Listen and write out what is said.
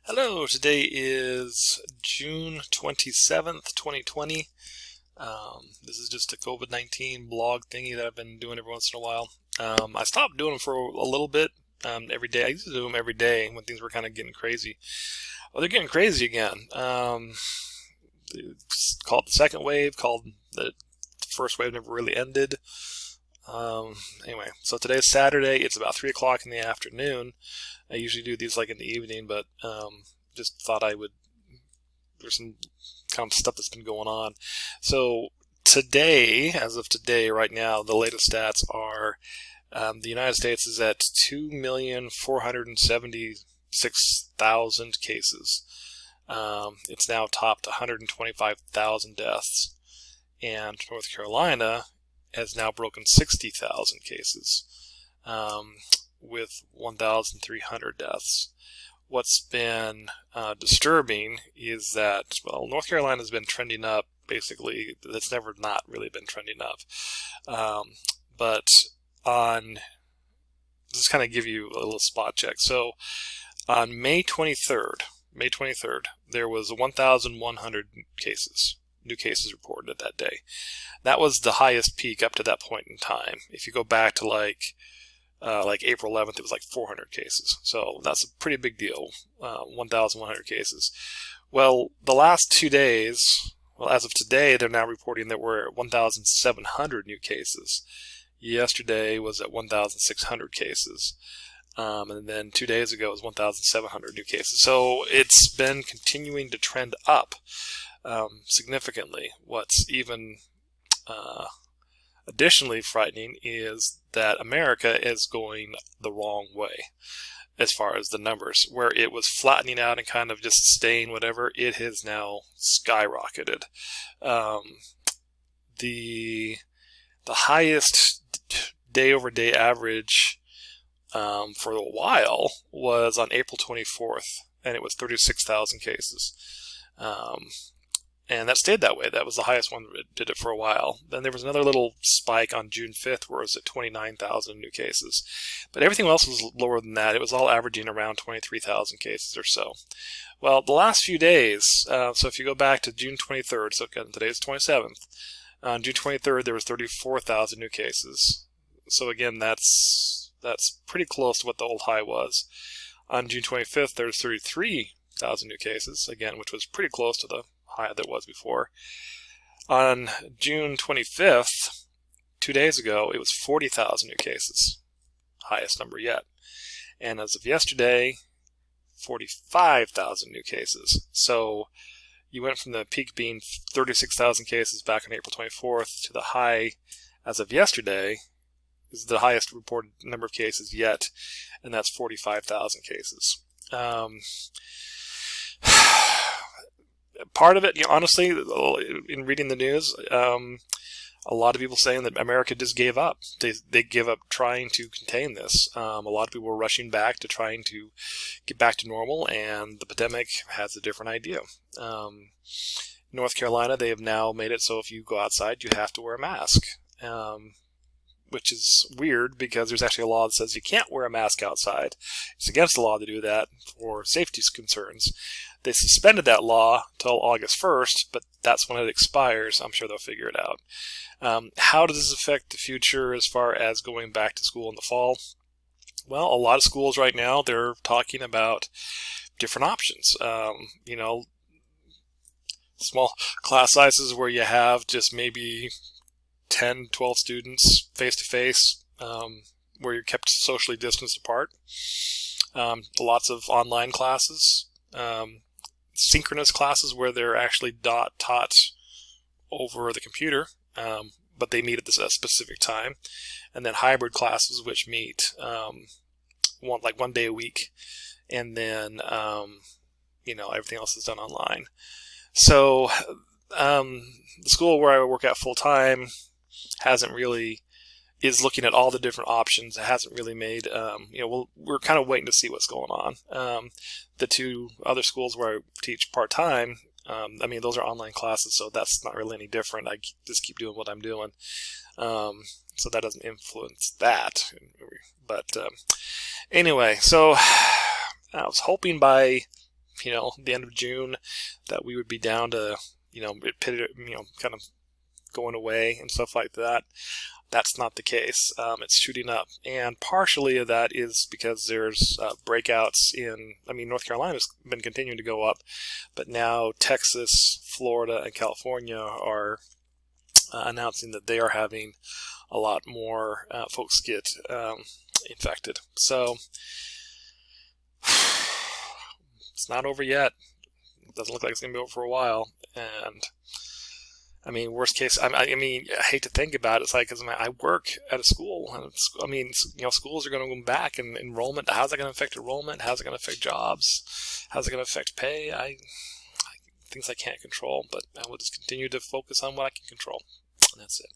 Hello, today is June 27th, 2020. This is just a COVID-19 blog thingy that I've been doing every once in a while. I stopped doing them for a little bit every day. I used to do them every day when things were kind of getting crazy. Well, they're getting crazy again. It's called the second wave, called the first wave never really ended. Anyway, so today's Saturday. It's about 3 o'clock in the afternoon. I usually do these like in the evening, but just thought I would. There's some kind of stuff that's been going on. So today, as of today, right now, the latest stats are the United States is at 2,476,000 cases. It's now topped 125,000 deaths, and North Carolina has now broken 60,000 cases, with 1,300 deaths. What's been disturbing is that, well, North Carolina has been trending up. Basically, it's never not really been trending up. But on, just kind of give you a little spot check. So on May 23rd, there was 1,100 cases. New cases reported that day. That was the highest peak up to that point in time. If you go back to like April 11th, it was like 400 cases. So that's a pretty big deal, 1,100 cases. Well, the last 2 days, well, as of today, they're now reporting that we're at 1,700 new cases. Yesterday was at 1,600 cases. And then 2 days ago was 1,700 new cases. So it's been continuing to trend up significantly. What's even additionally frightening is that America is going the wrong way as far as the numbers. Where it was flattening out and kind of just staying whatever, it has now skyrocketed. The highest day-over-day average for a while was on April 24th, and it was 36,000 cases. And that stayed that way. That was the highest one that did it for a while. Then there was another little spike on June 5th where it was at 29,000 new cases. But everything else was lower than that. It was all averaging around 23,000 cases or so. Well, the last few days, so if you go back to June 23rd, so again, today's 27th, on June 23rd there was 34,000 new cases. So again, that's pretty close to what the old high was. On June 25th, there was 33,000 new cases, again, which was pretty close to the high that was before. On June 25th, 2 days ago, it was 40,000 new cases, highest number yet. And as of yesterday, 45,000 new cases. So you went from the peak being 36,000 cases back on April 24th to the high as of yesterday is the highest reported number of cases yet, and that's 45,000 cases. Part of it, honestly, in reading the news, a lot of people saying that America just gave up. They give up trying to contain this. A lot of people were rushing back to trying to get back to normal, and the pandemic has a different idea. North Carolina, they have now made it so if you go outside, you have to wear a mask. Which is weird because there's actually a law that says you can't wear a mask outside. It's against the law to do that for safety concerns. They suspended that law till August 1st, but that's when it expires. I'm sure they'll figure it out. How does this affect the future as far as going back to school in the fall? Well, a lot of schools right now, they're talking about different options. Small class sizes where you have just maybe 10, 12 students face-to-face, where you're kept socially distanced apart. Lots of online classes, synchronous classes where they're actually taught over the computer, but they meet at a specific time. And then hybrid classes which meet one day a week, and then everything else is done online. So the school where I work at full-time is looking at all the different options. It hasn't really made, we're kind of waiting to see what's going on. The two other schools where I teach part-time, those are online classes, so that's not really any different. I just keep doing what I'm doing. So that doesn't influence that. But anyway, so I was hoping by the end of June, that we would be down to, it pitted, kind of going away and stuff like that. That's not the case. It's shooting up, and partially of that is because there's breakouts in, North Carolina's been continuing to go up, but now Texas, Florida, and California are announcing that they are having a lot more folks get infected. So it's not over yet. It doesn't look like it's going to be over for a while. And worst case, I hate to think about it. It's like, 'cause I work at a school, and schools are going to go back, and enrollment. How's that going to affect enrollment? How's it going to affect jobs? How's it going to affect pay? Things I can't control, but I will just continue to focus on what I can control, and that's it.